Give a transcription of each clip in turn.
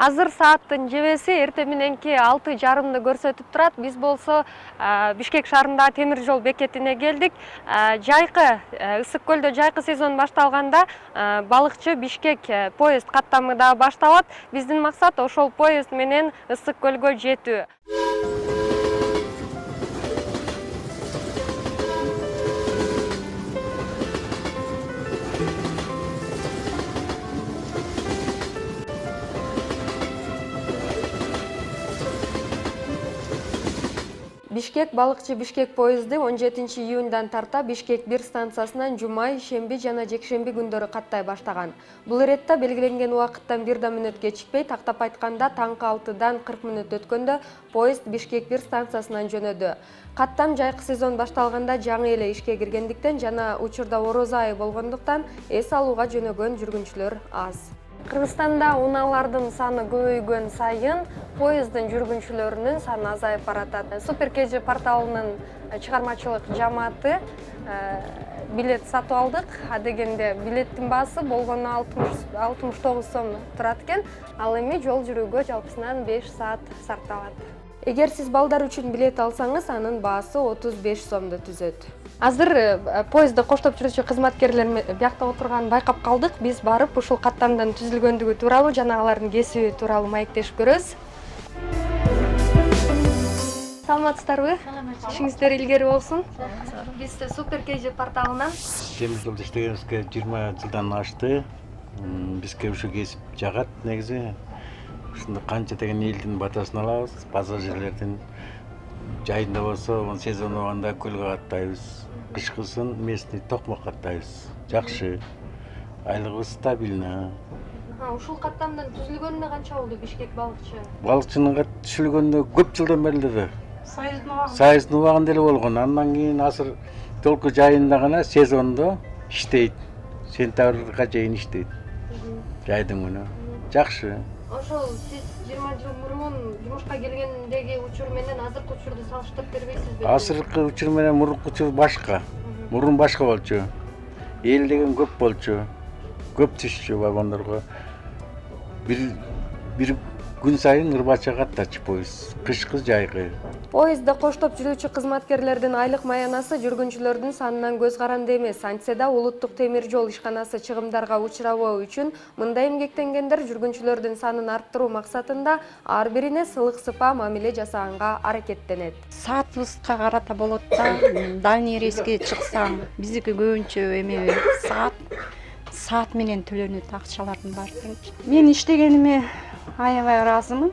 Азыр сааттын жебеси эртең мененки 6:30 көрсөтүп турат. Биз болсо Бишкек шаарындагы темир жол бекетине келдик. Жайкы ысык көлдө жайкы сезон башталганда балыкчы Бишкек поезд каттамы да башталат. Биздин максат ошол поезд менен ысык көлгө жетүү. Бишкек балыкчы Бишкек поезду 17-июндан тарта Бишкек 1 станциясынан жумай, шемби жана жекшемби күндөрү каттай баштаган. Бул иретте белгиленген убакыттан 1 мүнөт кечикпей, тактап айтканда таңкы 6-дан 40 мүнөт өткөндө поезд Бишкек 1 станциясынан жөнөдү. Каттам жайкы сезон башталганда жаңы эле ишке киргендиктен жана учурда орозо айы болгондуктан эс алууга жөнөгөн жүргүнчүлөр аз. Кыргызстанда унаалардын саны көбөйгөн сайын поезддин жүргүнчүлөрүнүн саны азайып баратат. Супер KG порталынын чыгармачылык жамааты билет сатып алдык. Дегенде билеттин баасы болгону 69 сом турат экен. Ал эми жол жүрүүгө жалпысынан 5 саат сарпталат. Эгер сиз балдар үчүн билет алсаңыз, анын баасы 35 сомду түзөт. Азыр поездди коштоп жүрүүчү кызматкерлер биякта отурганын байкап калдык. Биз барып ушул каттамдын түзүлгөндүгү тууралуу жана алардын кесиби тууралуу маектешип көрөбүз. Саламатсыздарбы? Ишиңиздер илгери болсун. Биз Супер KG порталынан темир жолдо иштегенибизге 20 жылдан ашты. Бизге ушу кесип жагат негизи. Ушунда канча деген элдин батасын алабыз, пассажирлердин. Жайында болсо, сезон убагында көлгө каттайбыз. Кышкысын местный токмок каттайбыз. Жакшы. Айлыгыбыз стабильно. Ушул каттамдын түзүлгөнүнө канча болду Бишкек балыкчы? Балыкчынын түзүлгөнүнө көп жылдан бери эле. Сайыздын убагында эле болгон. Андан кийин азыр толку жайында гана сезондо иштейт. Сентябрга чейин иштейт. Жайдын күнү. Жакшы. Ошол сиз 20 жыл мурун жумушка келгендеги учур менен азыркы учурду салыштырып бербейсизби? Азыркы учур менен мурунку учур башка. Мурун башка болчу. Эл деген көп болчу. Көп түшчү вагондорго. Бир күн сайын ырбача каттачу поезд. Кышкы жайкы. Поездде коштоп жүрүүчү кызматкерлердин айлык маянасы жүргүнчүлөрдүн санынан көз каранды эмес. Антсе да улуттук темир жол ишканасы чыгымдарга учурабоо үчүн мындай эмгектенгендер жүргүнчүлөрдүн санын арттыруу максатында ар бирине сылык сыпа мамиле жасаганга аракеттенет. Саатыбызга карата болот да. Дальний рейске чыксаң, биздики көбүнчө эме саат менен төлөнөт акчалардын баары. Мен иштегениме аябай ыраазымын.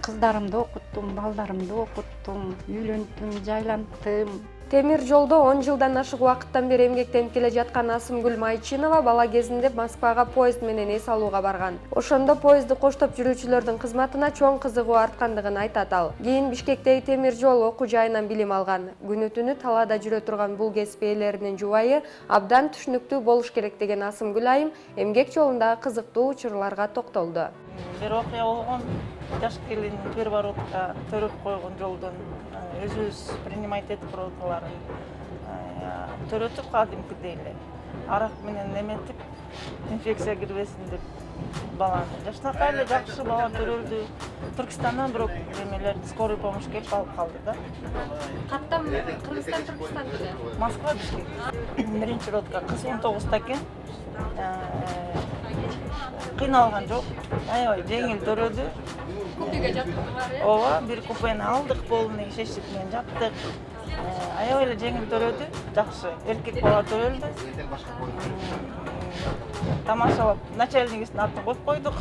Кыздарымды окуттум, балдарымды окуттум, үйлөндүм, жайлантым. Темир жолдо 10 жылдан ашык убакыттан бери эмгектенип келе жаткан Асымгүл Майчинова бала кезинде Москвага поезд менен эс алууга барган. Ошондо поездди коштоп жүрүүчүлөрдүн кызматына чоң кызыгуу арткандыгын айтат ал. Кийин Бишкектеги темир жол окуу жайынан билим алган. Күнү-түнү талаада жүрө турган бул кесип ээлеринин жубайы абдан түшүнүктүү болуш керек деген Асымгүл айым эмгек жолундагы кызыктуу учурларга токтолду. Бир окуя болгон, жаш келин переворотка төрөп койгон жолдон өзүбүз принимать этип пробкаларын төрөтүп кадимкидей эле арак менен эметип инфекция кирбесин деп баланы жаштакай эле жакшы бала төрөлдү. Түркистандан бирок эмелер скорый помощь келип алып калды да. Каттам Кыргызстан, Түркистан беле? Москва Бишкек. Биринчи ротка кыз 19-та экен. Кыйналган жок. Аябай жеңил төрөдү. Купеге жаптыңар, э? Ооба, бир купени алдык, полный шешип менен жаптык. Аябай эле жеңил төрөдү, жакшы. Эркек бала төрөлдү. Тамашалап, начальнигибиздин атын коюп койдук.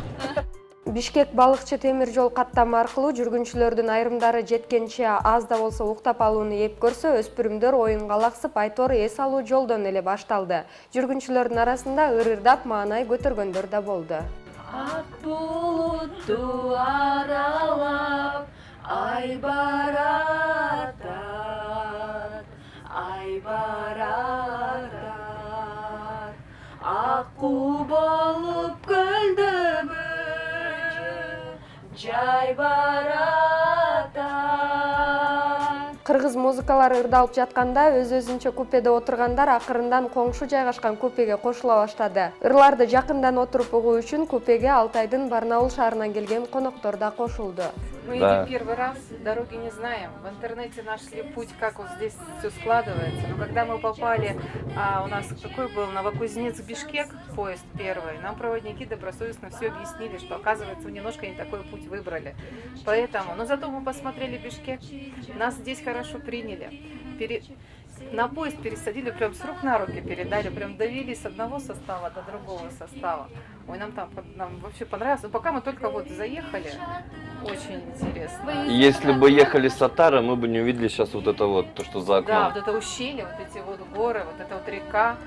Бишкек балыкчы темир жол каттамы аркылуу жүргүнчүлөрдүн айрымдары жеткенче аз да болсо уктап алууну эп көрсө, өспүрүмдөр оюнга алаксып айтор эс алуу жолдон эле башталды. Жүргүнчүлөрдүн арасында ырырдап маанай көтөргөндөр да болду. Ак булутту аралап ай баратат, ай баратат, аккуу болуп көлдөбү жай баратат. Кыргыз музыкалары ырдалып жатканда өз-өзүнчө купеде отургандар акырындан коңшу жайгашкан купеге кошула баштады. Ырларды жакындан отуруп угуу үчүн купеге Алтайдын Барнаул шаарынан келген коноктор да кошулду. Мы едем первый раз, дороги не знаем. В интернете нашли путь, как вот здесь все складывается. Но когда мы попали, у нас какой был Новокузнецк-Бишкек, поезд первый, нам проводники добросовестно все объяснили, что оказывается немножко не такой путь выбрали. Поэтому, но зато мы посмотрели Бишкек, нас здесь хорошо приняли. На поезд пересадили, прям с рук на руки передали, прям довели с одного состава до другого состава. Ой, нам вообще понравилось. Но пока мы только вот заехали, очень интересно. Если бы ехали с Сатара, мы бы не увидели сейчас вот это вот, то, что за окном. Да, вот это ущелье, вот эти вот горы, вот эта вот река.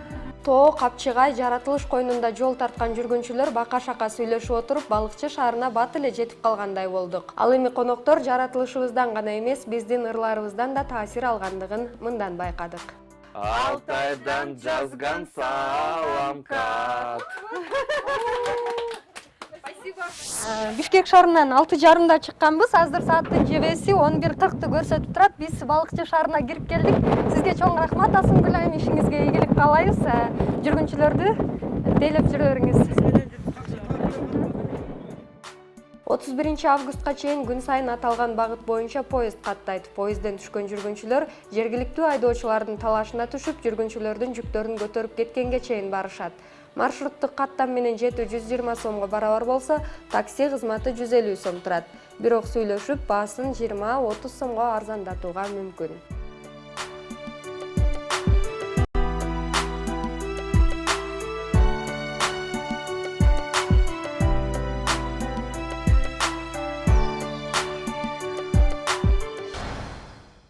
Тоо Капчыгай жаратылыш койнунда жол тарткан жүргүнчүлөр бака-шака сүйлөшүп отуруп балыкчы шаарына бат эле жетип калгандай болдук. Ал эми коноктор жаратылышыбыздан гана эмес, биздин ырларыбыздан да таасир алгандыгын мындан байкадык. Алтайдан жазган саламкат. Бишкек шаарынан 6:30да чыкканбыз. Азыр сааттын жебеси 11:40 көрсөтүп турат. Биз балыкчы шаарына кирип келдик. Сизге чоң рахмат Асымгүл айым, ишиңизге ийгилик каалайбыз. Жүргүнчүлөрдү тейлеп жүрө бериңиз. 31 августка чейин күн сайын аталган багыт боюнча поезд каттайт. Поездден түшкөн жүргүнчүлөр жергиликтүү айдоочулардын талашына түшүп, жүргүнчүлөрдүн жүктөрүн көтөрүп кеткенге чейин барышат. Маршруттук каттам менен жетүү 120 сомго барабар болсо, такси кызматы 150 сом турат. Бирок сүйлөшүп, баасын 20-30 сомго арзандатууга мүмкүн.